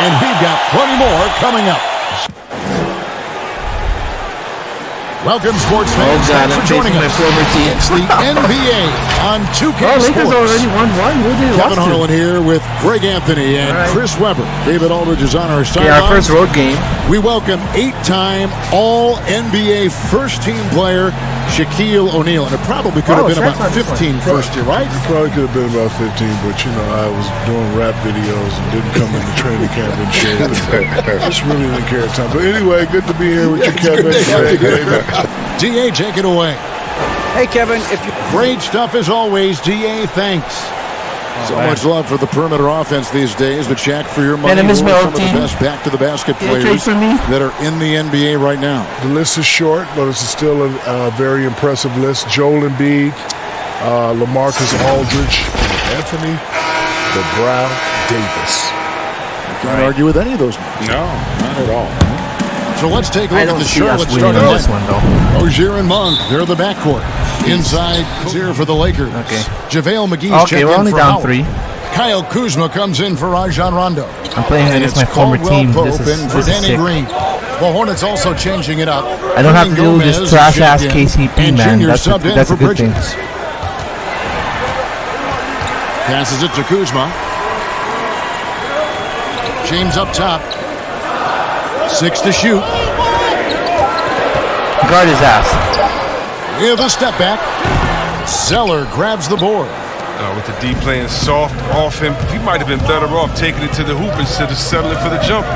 And we've got plenty more coming up. Welcome, sports fans. Thanks for joining us. It's the NBA on 2K Sports. Lakers already won one. Who did Kevin Harlan here with Greg Anthony and Chris Webber. David Aldridge is on our sideline. Yeah, our first road game. We welcome 8-time All-NBA first-team player Shaquille O'Neal. And it probably could have been about 15 first year, right? It probably could have been about 15, but, you know, I was doing rap videos and didn't come into training camp in shape. Just really didn't care at the time. But anyway, good to be here with you, Kevin. DA, take it away. Hey, Kevin. Great stuff as always, DA. Thanks. Much love for the perimeter offense these days, but Shaq, for your money, Man, I miss my some old of the team. best back-to-the-basket Can you players trade for me? that are in the NBA right now. The list is short, but it's still a very impressive list. Joel Embiid, LaMarcus Aldridge, Anthony LeBron Davis. You can't argue with any of those names. No, not at all. So let's take a look at the Charlotte winning starting this one, though. Rozier and Monk, they're the backcourt. Inside, here for the Lakers. Okay. JaVale McGee's Okay, checked we're in only for down Howard. 3. Kyle Kuzma comes in for Rajon Rondo. I'm playing And against it's my former Caldwell team. Pope This in for is Danny sick. Green. The Hornets also changing it up. I don't have to Hernan do this Gomez trash-ass checked in, KCP, and man. Junior That's subbed in a for good thing. Bridges. Passes it to Kuzma. James up top. 6 to shoot. Guard his ass. With a step back. Zeller grabs the board. With the D playing soft off him, he might have been better off taking it to the hoop instead of settling for the jump.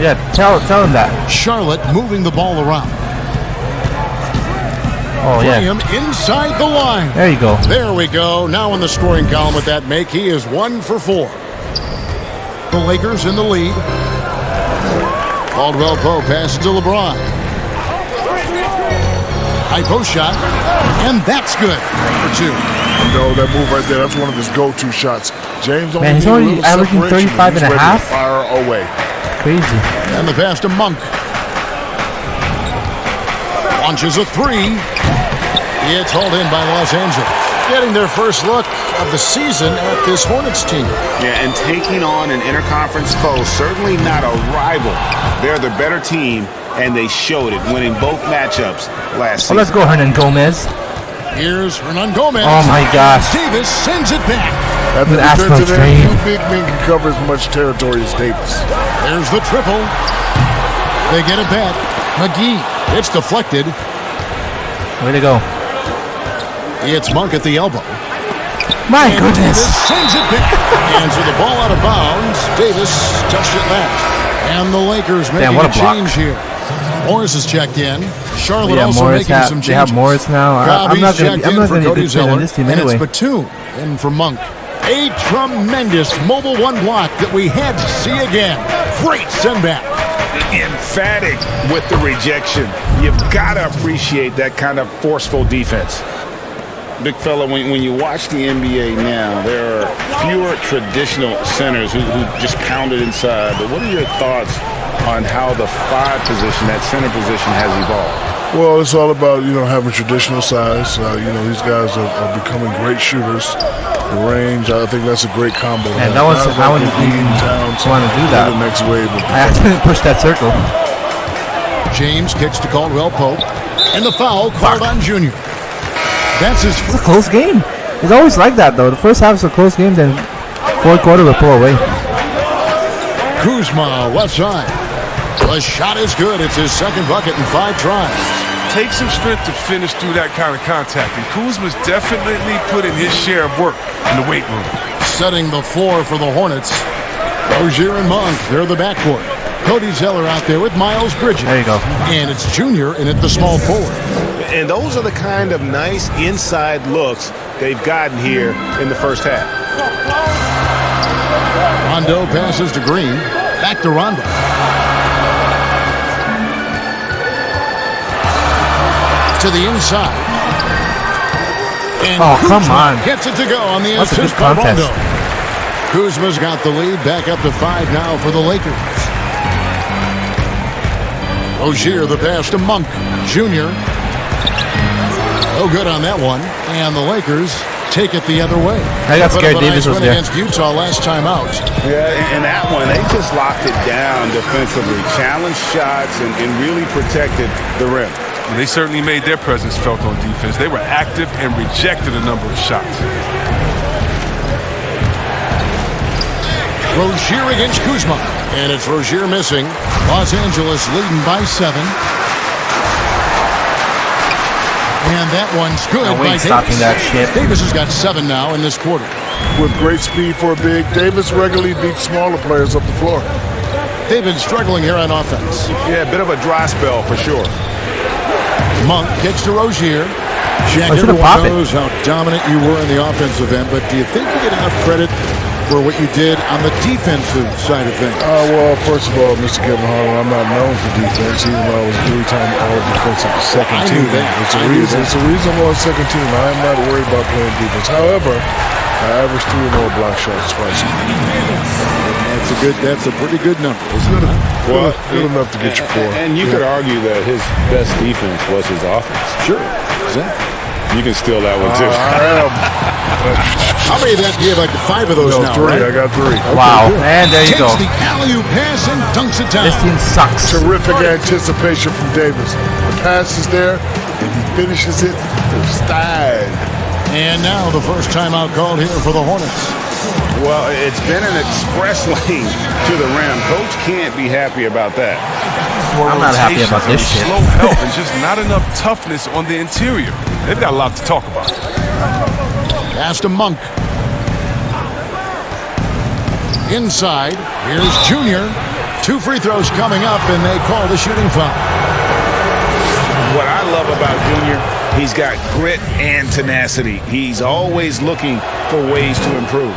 Yeah, tell him that. Charlotte moving the ball around. Oh, Play yeah. him inside the line. There you go. There we go. Now in the scoring column with that make, he is 1 for 4. The Lakers in the lead. Caldwell Pope passes to LeBron. High post shot, and that's good for 2. No, that move right there, that's one of his go-to shots. James Man, he's only averaging 35 and a half. Fire away. Crazy. And the pass to Monk. Launches a 3. It's hauled in by Los Angeles. Getting their first look of the season at this Hornets team. Yeah, and taking on an interconference foe, certainly not a rival. They're the better team, and they showed it, winning both matchups last season. Oh, let's go, Hernan Gomez. Here's Hernan Gomez. Oh, my gosh. Davis sends it back. At the That's defensive no end, dream. two big men can cover as much territory as Davis. There's the triple. They get it back. McGee. It's deflected. Way to go. It's Monk at the elbow. My And goodness. Davis sends it back. And so the ball out of bounds. Davis touched it last. And the Lakers making what a a block. change here. Morris is checked in. Charlotte Yeah, also Morris making some they have changes. Morris now. I'm not going to be a Cody big fan Zeller. on this team And anyway. it's Batum in for Monk. A tremendous mobile one block that we had to see again. Great send back. Emphatic with the rejection. You've got to appreciate that kind of forceful defense. Big fella, when you watch the NBA now, there are fewer traditional centers who just pound it inside. But what are your thoughts on how the 5 position, that center position, has evolved? Well, it's all about, having traditional size. These guys are becoming great shooters. The range, I think that's a great combo. And that was how you want to do that. The next wave. I have to push that circle. James kicks to Caldwell Pope. And the foul called on Junior. That's his It's a close game. It's always like that, though. The first half is a close game, then fourth quarter will pull away. Kuzma, left side. The shot is good. It's his second bucket in 5 tries. Takes some strength to finish through that kind of contact, and Kuzma's definitely put in his share of work in the weight room. Setting the floor for the Hornets. Rozier and Monk, they're the backcourt. Cody Zeller out there with Miles Bridges. There you go. And it's Junior in at the small forward. And those are the kind of nice inside looks they've gotten here in the first half. Rondo passes to Green. Back to Rondo. To the inside. And Oh, come Kuzma on. gets it to go on the That's a assist good by contest. Rondo. Kuzma's got the lead. Back up to 5 now for the Lakers. Rozier, the pass to Monk. Junior. No good on that one. And the Lakers take it the other way. I got Put scared up a Davis nice was win there. against Utah last time out. Yeah, and that one, they just locked it down defensively, challenged shots, and really protected the rim. They certainly made their presence felt on defense. They were active and rejected a number of shots. Rozier against Kuzma. And it's Rozier missing. Los Angeles leading by 7. And that one's good by stopping Davis. that shit. Davis has got 7 now in this quarter. With great speed for a big, Davis regularly beats smaller players up the floor. They've been struggling here on offense. Yeah, a bit of a dry spell for sure. Monk gets to Rozier. Shaq, I should've everyone popped it. knows how dominant you were in the offensive end, but do you think you get enough credit for what you did on the defensive side of things? Well, first of all, Mr. Kevin Harlan, I'm not known for defense, even though I was 3-time All-Defensive second I team. knew that. It's a reason I'm on second team. I am not worried about playing defense. However, I averaged 3 or more block shots twice. That's a pretty good number, isn't it? Well, good enough to get you 4. And you could argue that his best defense was his offense. Sure. Exactly. You can steal that one, too. I am. How many of that? You have like 5 of those now, 3. right? I got 3. Wow. Good. And there you Takes go. the alley-oop pass and dunks it down. This team sucks. Terrific anticipation from Davis. The pass is there, and he finishes it with style. And now the first timeout called here for the Hornets. Well, it's been an express lane to the rim. Coach can't be happy about that. I'm not happy about this shit. Slow help and just not enough toughness on the interior. They've got a lot to talk about. Pass to Monk. Inside, here's Junior. 2 free throws coming up, and they call the shooting foul. What I love about Junior, he's got grit and tenacity. He's always looking for ways to improve.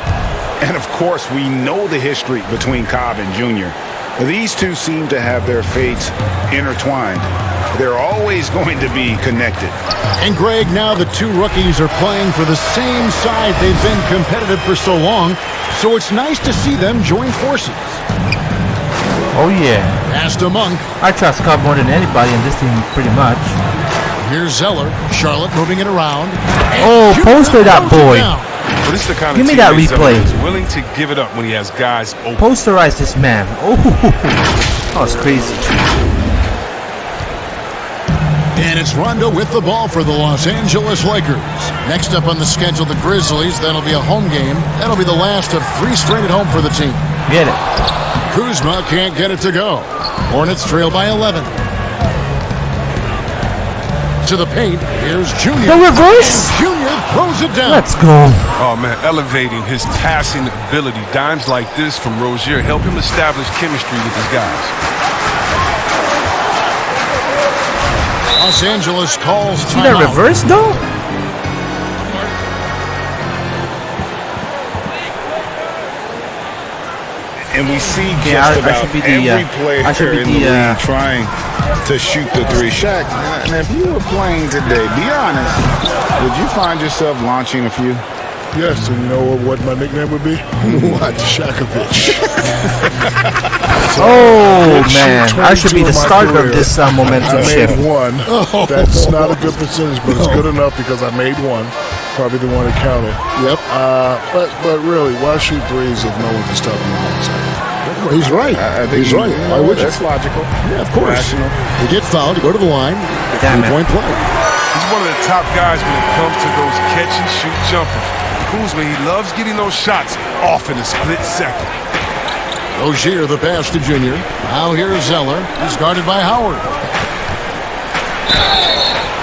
And, of course, we know the history between Cobb and Junior. These two seem to have their fates intertwined. They're always going to be connected. And, Greg, now the 2 rookies are playing for the same side. They've been competitive for so long, so it's nice to see them join forces. Oh, yeah. Pass to Monk. I trust Cobb more than anybody in this team, pretty much. Here's Zeller. Charlotte moving it around. Oh, poster that boy. But this is the kind Give of me that teammate replay. that's willing to give it up when he has guys open. Posterize this man. Oh, that was crazy. And it's Rondo with the ball for the Los Angeles Lakers. Next up on the schedule, the Grizzlies. That'll be a home game. That'll be the last of 3 straight at home for the team. Get it. Kuzma can't get it to go. Hornets trail by 11. To the paint. Here's Junior. The reverse? And Junior throws it down. Let's go. Oh, man, elevating his passing ability. Dimes like this from Rozier help him establish chemistry with his guys. Los Angeles calls See that timeout. reverse, though? And we see Yeah, just I about should be the, every player I should be in the the, league trying to shoot the 3. Shaq, and if you were playing today, be honest, would you find yourself launching a few? Yes, and you know what my nickname would be? What? Shakovich. Oh, Shoot man. I should be 22 the in my starter career. of this momentum I shift. made 1. That's not a good percentage, but it's good enough because I made 1. Probably the one that counted. Yep. But really, why shoot 3s if no one can stop you on the outside? Well, he's right. I think He's right. Why would you? That's logical. Yeah, of course. Rational. You get fouled, you go to the line, Damn it. 3-point play. He's one of the top guys when it comes to those catch-and-shoot jumpers. Kuzma, he loves getting those shots off in a split second. Rozier, the pass to Junior. Now here's Zeller. He's guarded by Howard.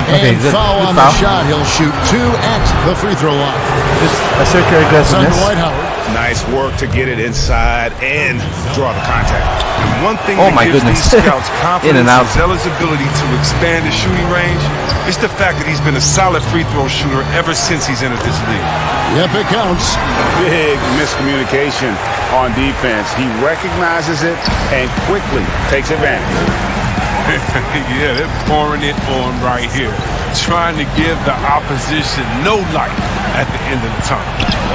Okay, And good. foul Good on foul. the shot. He'll shoot 2 at the free throw line. Just assert your It's under aggressiveness. Dwight Howard. Nice work to get it inside and draw the contact. And one thing Oh, that my gives goodness. these scouts In confidence and out. is Zeller's ability to expand his shooting range. It's the fact that he's been a solid free throw shooter ever since he's entered this league. Yep, it counts. Big miscommunication on defense. He recognizes it and quickly takes advantage. Yeah, they're pouring it on right here. Trying to give the opposition no light at the end of the tunnel.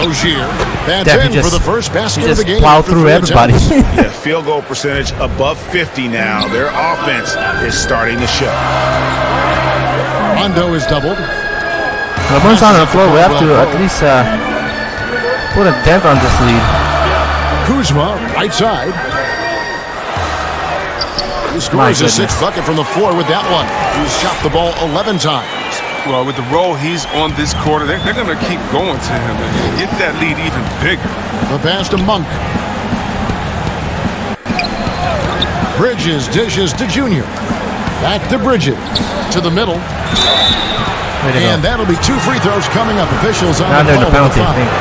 Rozier, that's Damn, he in just- for the first basket He of just the game. plowed after through 3 everybody. attempts. Yeah, field goal percentage above 50 now. Their offense is starting to show. Rondo is doubled. LeBron's on the floor. We have to at least put a dent on this lead. Kuzma, right side. He scores his sixth bucket from the floor with that one. He's shot the ball 11 times. Well, with the role he's on this quarter, they're going to keep going to him and get that lead even bigger. The pass to Monk. Bridges dishes to Junior. Back to Bridges. To the middle. And that'll be 2 free throws coming up. Officials on now the they're the call. penalty, I think.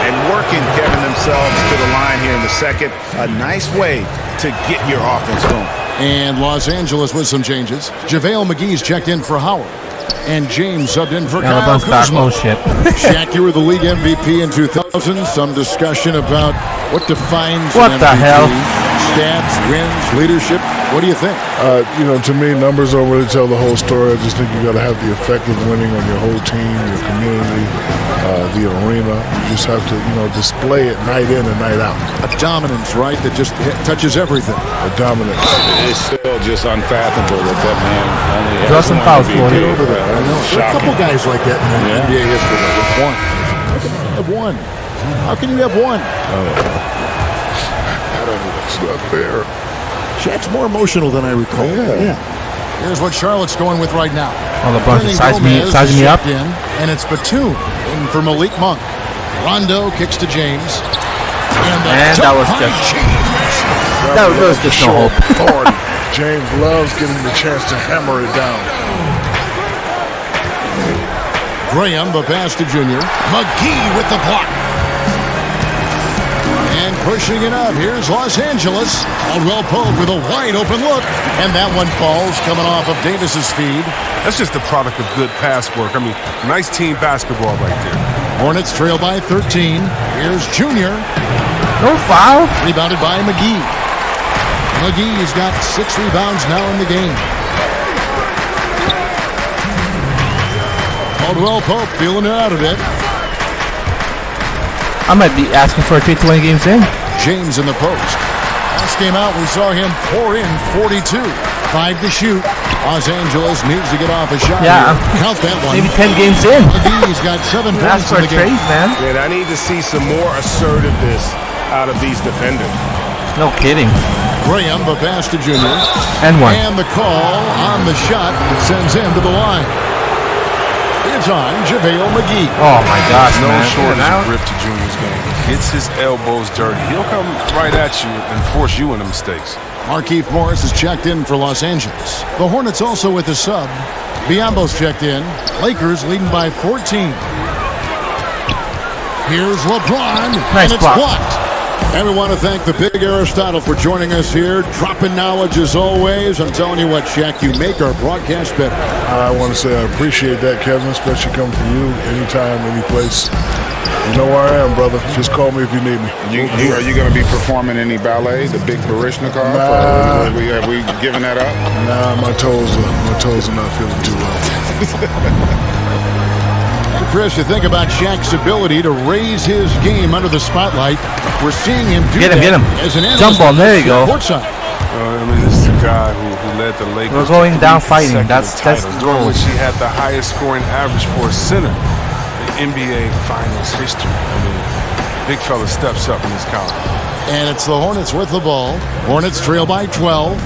And working, Kevin, themselves to the line here in the second. A nice way to get your offense going. And Los Angeles with some changes. JaVale McGee's checked in for Howard. And James subbed in for Kyle Kuzma. Oh, shit. Shaq, you were the league MVP in 2000. Some discussion about what defines What an the MVP. hell? Stats, wins, leadership. What do you think? To me, numbers don't really tell the whole story. I just think you got to have the effect of winning on your whole team, your community, the arena. You just have to, display it night in and night out. A dominance, right, that just touches everything. A dominance. It's still just unfathomable that man only has Draw some one fouls MVP. for it. Over there. I know. There are a couple guys like that in NBA history. With one. How can you have one? How can you have one? It's not fair. Shaq's more emotional than I recall. Yeah. Here's what Charlotte's going with right now. Oh, LeBron Brennan sized me Gomez up. in, and it's Batum in for Malik Monk. Rondo kicks to James. And that was just... That was just no hope. Authority. James loves getting the chance to hammer it down. Graham, the pass to Junior. McGee with the block. And pushing it up, here's Los Angeles. Caldwell Pope with a wide open look. And that one falls, coming off of Davis's feed. That's just the product of good pass work. I mean, nice team basketball right there. Hornets trail by 13. Here's Junior. No foul. Rebounded by McGee. McGee's got 6 rebounds now in the game. Caldwell Pope feeling it out a bit. I might be asking for a 3-20 games in. James in the post. Last game out, we saw him pour in 42. 5 to shoot. Los Angeles needs to get off a shot. Yeah. Here. Count that one. Maybe 10 games in. McGee's got 7 Ask points for in a the game. trade, man. Yeah, I need to see some more assertiveness out of these defenders. No kidding. Graham, the pass to Junior. And one. And the call on the shot sends him to the line. It's on JaVale McGee. Oh, my gosh, No man. shortage of grip to Junior's game. He gets his elbows dirty. He'll come right at you and force you into mistakes. Markieff Morris is checked in for Los Angeles. The Hornets also with a sub. Biombo's checked in. Lakers leading by 14. Here's LeBron. Nice and it's block. blocked. And we want to thank the big Aristotle for joining us here. Dropping knowledge as always. I'm telling you what, Shaq, you make our broadcast better. I want to say I appreciate that, Kevin, especially coming from you anytime, any place. You know where I am, brother. Just call me if you need me. Are you going to be performing any ballet, the big Barishnikov? Nah. Have we given that up? Nah, my toes are not feeling too well. Chris, you think about Shaq's ability to raise his game under the spotlight. We're seeing him do Get him. as an Jump ball, there you go. Courtside. I mean, this is the guy who led the Lakers. We're going to down 3 fighting. That's titles, the during goal. which he had the highest scoring average for a center in NBA Finals history. I mean, big fella steps up in his college. And it's the Hornets with the ball. Hornets trail by 12.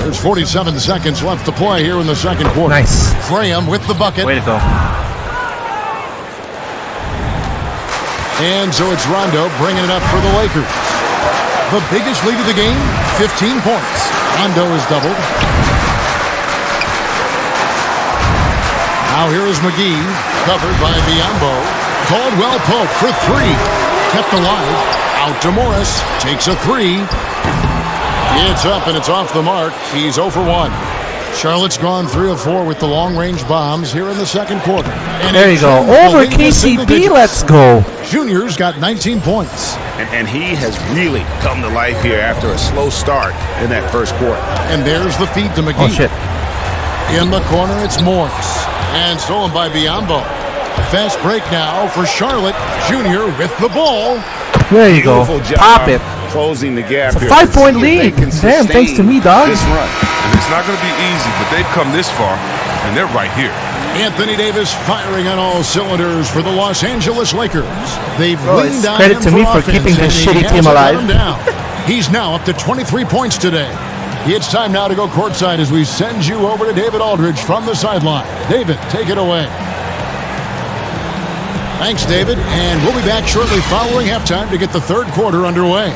There's 47 seconds left to play here in the second quarter. Nice. Graham with the bucket. Way to go. And so it's Rondo bringing it up for the Lakers. The biggest lead of the game, 15 points. Rondo is doubled. Now here is McGee, covered by Biombo. Caldwell Pope for 3. Kept alive. Out to Morris. Takes a 3. It's up and it's off the mark. He's 0 for 1. Charlotte's gone 3 of 4 with the long-range bombs here in the second quarter. And There you go. Over KCP, let's go. Junior's got 19 points. And he has really come to life here after a slow start in that first quarter. And there's the feed to McGee. Oh, shit. In the corner, it's Morris. And stolen by Biombo. Fast break now for Charlotte. Junior with the ball. There you go. Beautiful job Pop it. closing the gap. It's a here. 5-point See if they lead. can Damn, thanks to me, dog. This run. And this It's not going to be easy, but they've come this far, and they're right here. Anthony Davis firing on all cylinders for the Los Angeles Lakers. They've leaned on credit him to me for offense, keeping this and he shitty team hasn't let alive. him down. He's now up to 23 points today. It's time now to go courtside as we send you over to David Aldridge from the sideline. David, take it away. Thanks, David, and we'll be back shortly following halftime to get the third quarter underway.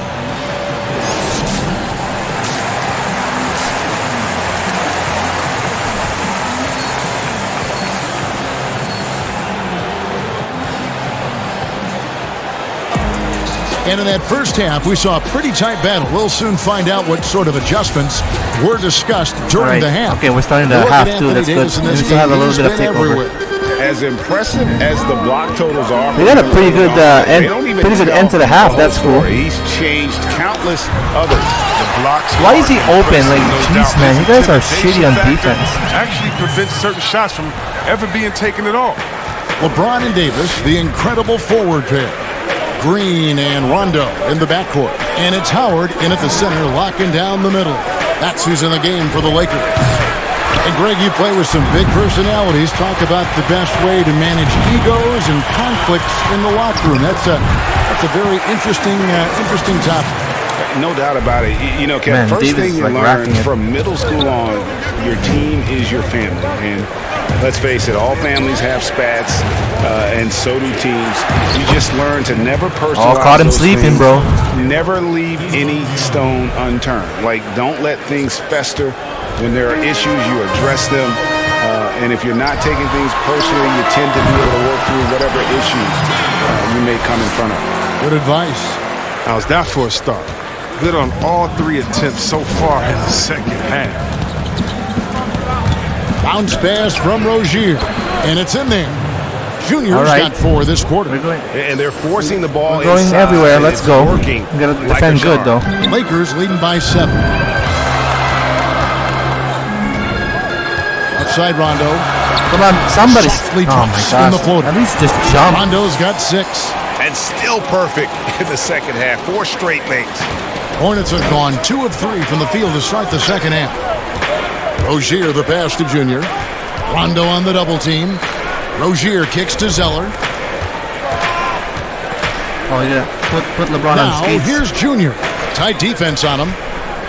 And in that first half, we saw a pretty tight battle. We'll soon find out what sort of adjustments were discussed during the half. Okay, we're starting the half two. That's good. We still have a little bit of takeover. As impressive as the block totals are, We got a pretty good end to the half. That's cool. He's changed countless others. The blocks. Why is he open? Like, jeez, man, you guys are shitty on defense. Actually prevents certain shots from ever being taken at all. LeBron and Davis, the incredible forward pair. Green and Rondo in the backcourt. And it's Howard in at the center, locking down the middle. That's who's in the game for the Lakers. And Greg, you play with some big personalities. Talk about the best way to manage egos and conflicts in the locker room. That's a very interesting topic. No doubt about it. You know, Kevin, first Davis thing you like learn from middle school on, your team is your family. And let's face it, all families have spats, and so do teams. You just learn to never personalize. Oh, caught him those sleeping, things. bro. Never leave any stone unturned. Like, don't let things fester. When there are issues, you address them. And if you're not taking things personally, you tend to be able to work through whatever issues you may come in front of. Good advice. How's that for a start? Good on all three attempts so far in the second half. Bounce pass from Rozier, and it's in there. Junior's got 4 this quarter. And they're forcing the ball. We're going inside, everywhere. and Let's it's go. Working We gotta like defend a good, charm. though. Lakers leading by 7. Outside Rondo. Come on, somebody. Softly Oh, my drops in the gosh. floater. At least just jump. Rondo's got 6. And still perfect in the second half. 4 straight makes. Hornets have gone 2 of 3 from the field to start the second half. Rozier the pass to Junior. Rondo on the double team. Rozier kicks to Zeller. Oh, yeah. Put LeBron on Now skates. here's Junior. Tight defense on him.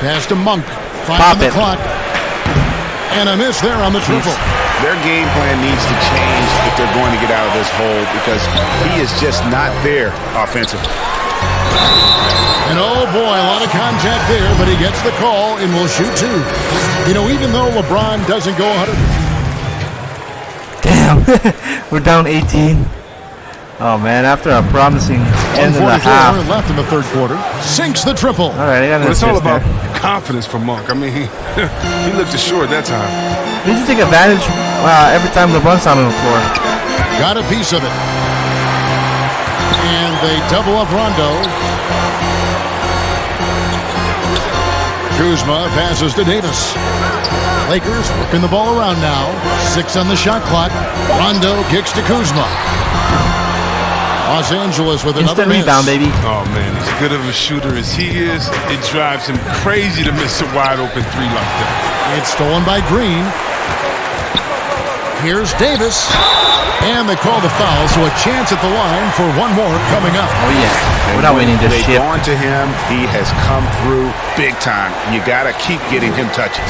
Pass to Monk. 5 Pop on the it. clock. And a miss there on the triple. Their game plan needs to change if they're going to get out of this hole because he is just not there offensively. And oh boy, a lot of contact there, but he gets the call and will shoot 2. You know, even though LeBron doesn't go 100. Damn. We're down 18. Oh, man. After a promising end of the 1:44 half. left in the third quarter. Sinks the triple. All right, I got an But it's all assist about there. confidence for Monk. I mean, he looked assured that time. We need to take advantage every time LeBron's on the floor. Got a piece of it. And they double up Rondo. Kuzma passes to Davis. Lakers working the ball around now. 6 on the shot clock. Rondo kicks to Kuzma. Los Angeles with another Instant miss. rebound, baby. Oh, man, as good of a shooter as he is, it drives him crazy to miss a wide-open 3 like that. It's stolen by Green. Here's Davis. And they call the foul, so a chance at the line for one more coming up. Oh, yeah. We're not winning this They've shit. gone to him. He has come through big time. You got to keep getting him touches.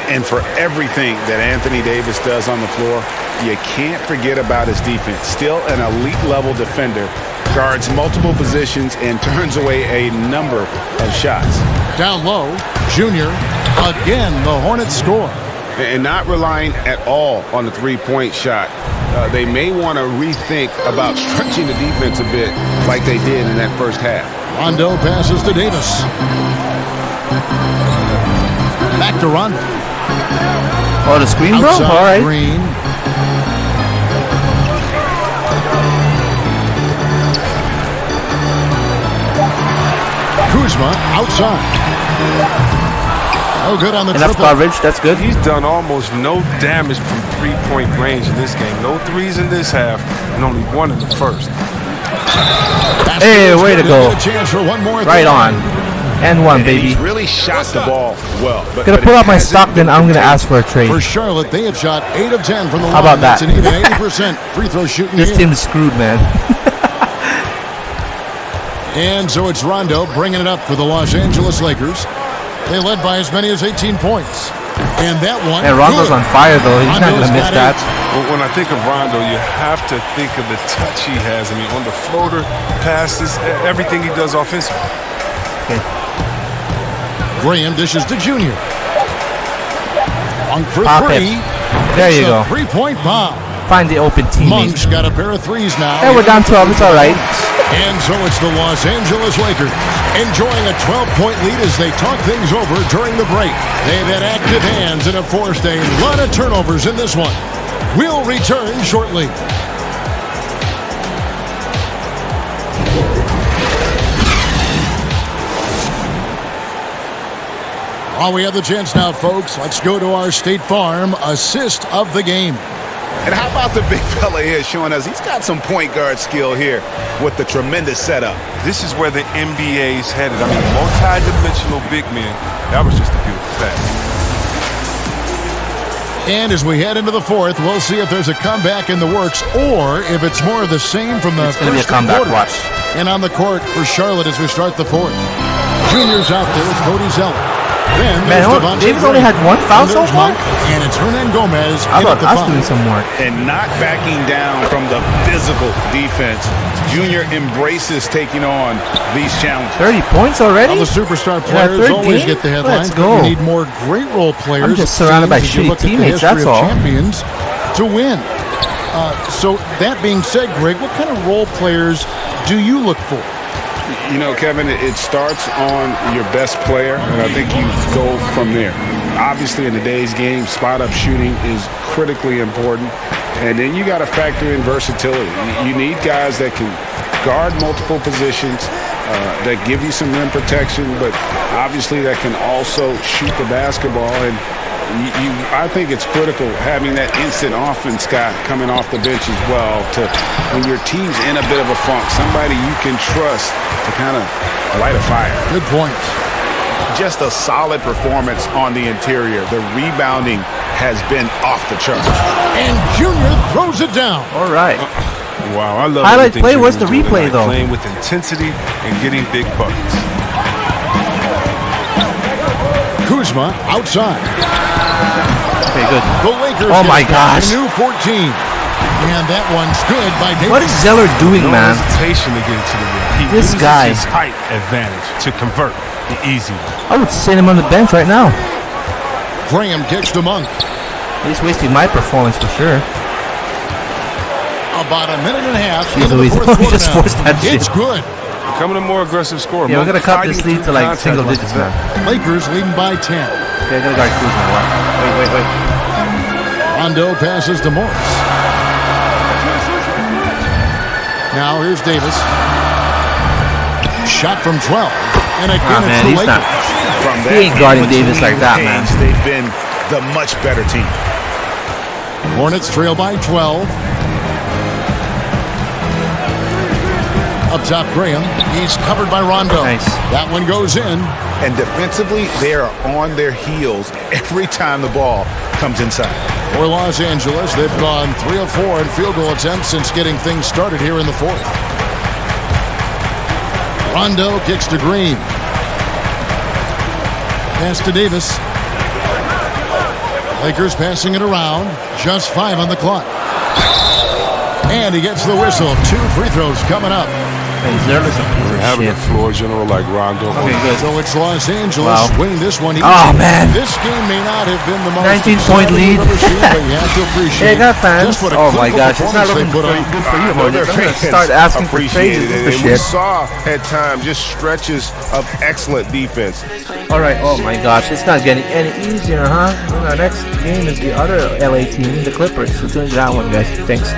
And for everything that Anthony Davis does on the floor, you can't forget about his defense. Still an elite level defender, guards multiple positions and turns away a number of shots. Down low, Junior. Again, the Hornets score. And not relying at all on the three-point shot. They may want to rethink about stretching the defense a bit like they did in that first half. Rondo passes to Davis. Back to Rondo. Oh, the screen, bro? Outside All right. Green. Kuzma outside. Oh, good on the Enough triple. coverage. That's good. He's done almost no damage from three-point range in this game. No threes in this half, and only 1 in the first. Hey, way to go. A chance for one more Right on. And one, And baby. he's really shot the ball well. Gonna pull out my stock, then I'm gonna ask for a trade. For Charlotte, they have shot 8 of 10 from the line. How about That's that? an even 80% free throw shooting This here. team is screwed, man. And so it's Rondo bringing it up for the Los Angeles Lakers. They led by as many as 18 points. And that one. And Rondo's good. on fire, though. He's not Rondo's gonna miss got that. 8. Well, when I think of Rondo, you have to think of the touch he has. I mean, on the floater, passes, everything he does offensively. Graham dishes to Junior. On for Pop it. 3. There It's you a go. 3-point bomb. Find the open teammate. Monk's got a pair of threes now. Hey, we're down 12. It's all right. And so it's the Los Angeles Lakers enjoying a 12-point lead as they talk things over during the break. They've had active hands and have forced a lot of turnovers in this one. We'll return shortly. While we have the chance now, folks, let's go to our State Farm assist of the game. And how about the big fella here showing us he's got some point guard skill here with the tremendous setup. This is where the NBA's headed. I mean, multi-dimensional big men. That was just a beautiful pass. And as we head into the fourth, we'll see if there's a comeback in the works or if it's more of the same from the It's gonna be a first comeback, quarter. watch. And on the court for Charlotte as we start the fourth. Junior's out there with Cody Zeller. Then Man, there's oh, Devontae Davis only Graham. had one foul And so there's far? Monk, and it's Hernan Gomez How in about at the us five. doing some work? And not backing down from the physical defense. Junior embraces taking on these challenges. 30 points already? All the superstar In our players third always game? get the headlines, Let's but go. you need more great role players. I'm just surrounded by As you shitty look at the teammates, history that's of all. champions to win. So that being said, Greg, what kind of role players do you look for? You know, Kevin, it starts on your best player, and I think you go from there. Obviously, in today's game, spot-up shooting is critically important, and then you got to factor in versatility. You need guys that can guard multiple positions, that give you some rim protection, but obviously that can also shoot the basketball. And I think it's critical having that instant offense guy coming off the bench as well to when your team's in a bit of a funk, somebody you can trust to kind of light a fire. Good point. Just a solid performance on the interior. The rebounding has been off the charts. And Junior throws it down. All right. Wow, I love Highlight everything play, Junior's where's the doing replay, tonight, though? Playing with intensity and getting big buckets. Kuzma outside. Okay, good. The Lakers Oh get my it back gosh. to new 14. And that one's good by Davis. What is Zeller doing, No man? hesitation to get it to the rim. He This uses guy. his height advantage to convert the easy one. I would sit him on the bench right now. Graham kicks to Monk. He's wasting my performance for sure. About a minute and a half Jeez into the Louise, fourth we quarter just now. forced that shit. It's good. Becoming a more aggressive scorer. Yeah, we're Monk gonna cut this fighting lead to through like contact single like digits, that. man. Lakers leading by 10. Okay, I gotta guard Kuzma. What? Wait. Rondo passes to Morris. Now here's Davis. Shot from 12. And again, Ah, man, it's the he's Lakers. not. From He ain't guarding game Davis like that, between man. games, they've been the much better team. Hornets trail by 12. Up top, Graham. He's covered by Rondo. Nice. That one goes in. And defensively, they are on their heels every time the ball comes inside. For Los Angeles, they've gone 3 of 4 in field goal attempts since getting things started here in the fourth. Rondo kicks to Green. Pass to Davis. Lakers passing it around. Just 5 on the clock. And he gets the whistle. 2 free throws coming up. Hey, Zerler's a piece We're of having shit. a floor general like Rondo. Okay, good. So it's Los Angeles Wow. winning this one easy. Oh, man. This game may not have been the most 19-point exciting lead. you've ever seen, but you have to appreciate Hey, got fans. just what a Oh my clinical gosh, it's not performance they looking put very on. good for you, I know Hornets. their I'm gonna fans start asking for trades appreciated for it, and we shit. saw at times just stretches of excellent defense. All right. Oh my gosh, it's not getting any easier, huh? Our next game is the other LA team, the Clippers. So tune into that one, guys. Thanks.